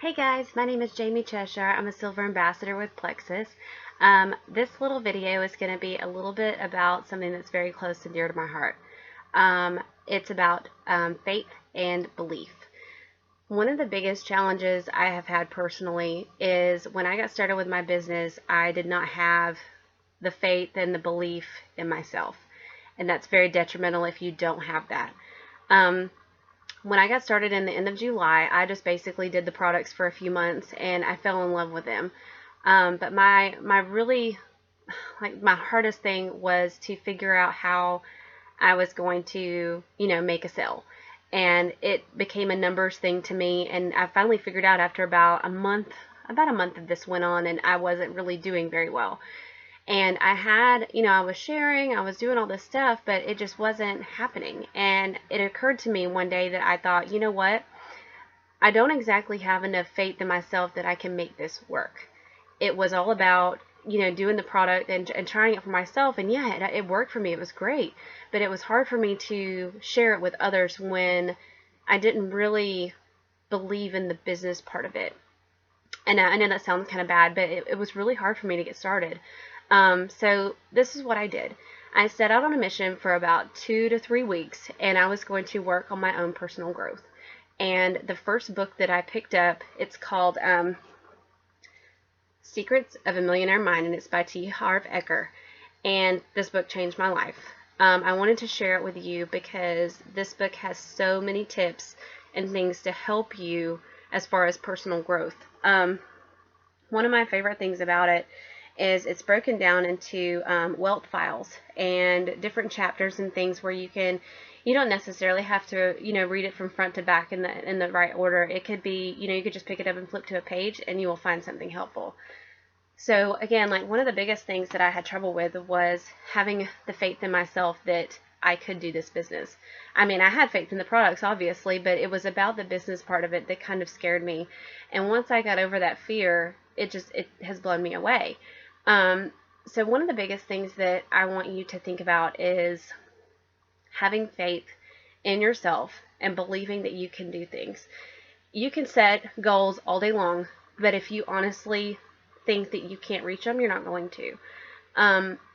Hey guys, my name is Jamie Cheshire. I'm a Silver Ambassador with Plexus. This little video is going to be a little bit about something that's very close and dear to my heart. It's about faith and belief. One of the biggest challenges I have had personally is when I got started with my business, I did not have the faith and the belief in myself. And that's very detrimental if you don't have that. When I got started in the end of July, I just basically did the products for a few months and I fell in love with them. But my really, my hardest thing was to figure out how I was going to, make a sale. And it became a numbers thing to me. And I finally figured out after about a month of this went on, and I wasn't really doing very well. And I had, I was sharing, I was doing all this stuff, but it just wasn't happening. And it occurred to me one day that I thought, you know what? I don't exactly have enough faith in myself that I can make this work. It was all about, doing the product and trying it for myself. And yeah, it worked for me. It was great. But it was hard for me to share it with others when I didn't really believe in the business part of it. And I know that sounds kind of bad, but it was really hard for me to get started. So this is what I did. I set out on a mission for about 2 to 3 weeks, and I was going to work on my own personal growth. And the first book that I picked up, it's called Secrets of a Millionaire Mind, and it's by T. Harv Eker. And this book changed my life. I wanted to share it with you because this book has so many tips and things to help you as far as personal growth. One of my favorite things about it is it's broken down into wealth files and different chapters and things where you don't necessarily have to, read it from front to back in the right order. It could be, you could just pick it up and flip to a page and you will find something helpful. So again, like one of the biggest things that I had trouble with was having the faith in myself that I could do this business. I mean, I had faith in the products, obviously, but it was about the business part of it that kind of scared me. And once I got over that fear, it has blown me away. So one of the biggest things that I want you to think about is having faith in yourself and believing that you can do things. You can set goals all day long, but if you honestly think that you can't reach them, you're not going to.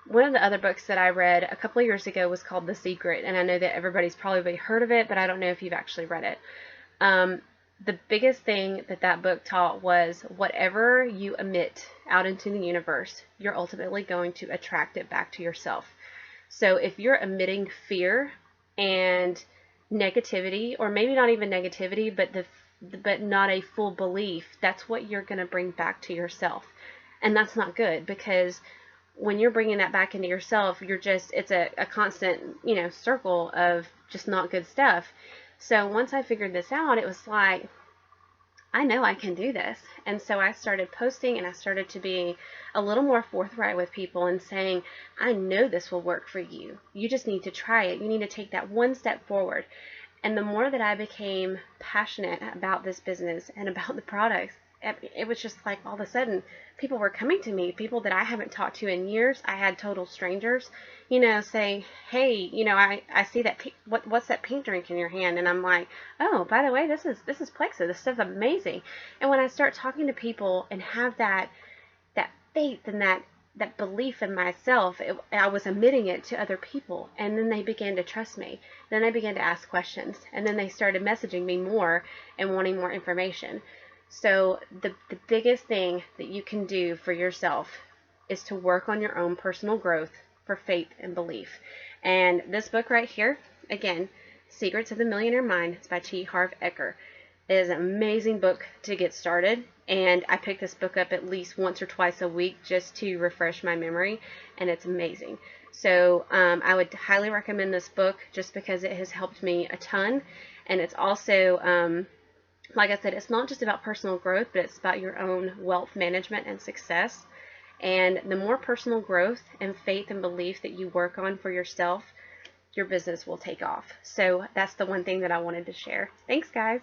One of the other books that I read a couple of years ago was called The Secret, and I know that everybody's probably heard of it, but I don't know if you've actually read it. The biggest thing that book taught was whatever you emit out into the universe, you're ultimately going to attract it back to yourself. So if you're emitting fear and negativity, or maybe not even negativity, but not a full belief, that's what you're going to bring back to yourself. And that's not good, because when you're bringing that back into yourself, it's a constant, circle of just not good stuff. So once I figured this out, it was like, I know I can do this. And so I started posting, and I started to be a little more forthright with people and saying, I know this will work for you. You just need to try it. You need to take that one step forward. And the more that I became passionate about this business and about the products, it was just like all of a sudden people were coming to me, people that I haven't talked to in years. I had total strangers, saying, hey, I see that, what's that pink drink in your hand? And I'm like, oh, by the way, this is Plexus. This stuff's amazing. And when I start talking to people and have that faith and that belief in myself, I was emitting it to other people, and then they began to trust me. Then I began to ask questions, and then they started messaging me more and wanting more information. So the biggest thing that you can do for yourself is to work on your own personal growth for faith and belief. And this book right here, again, Secrets of the Millionaire Mind, it's by T. Harv Eker. It is an amazing book to get started, and I pick this book up at least once or twice a week just to refresh my memory, and it's amazing. So I would highly recommend this book just because it has helped me a ton, and it's also, like I said, it's not just about personal growth, but it's about your own wealth management and success. And the more personal growth and faith and belief that you work on for yourself, your business will take off. So that's the one thing that I wanted to share. Thanks, guys.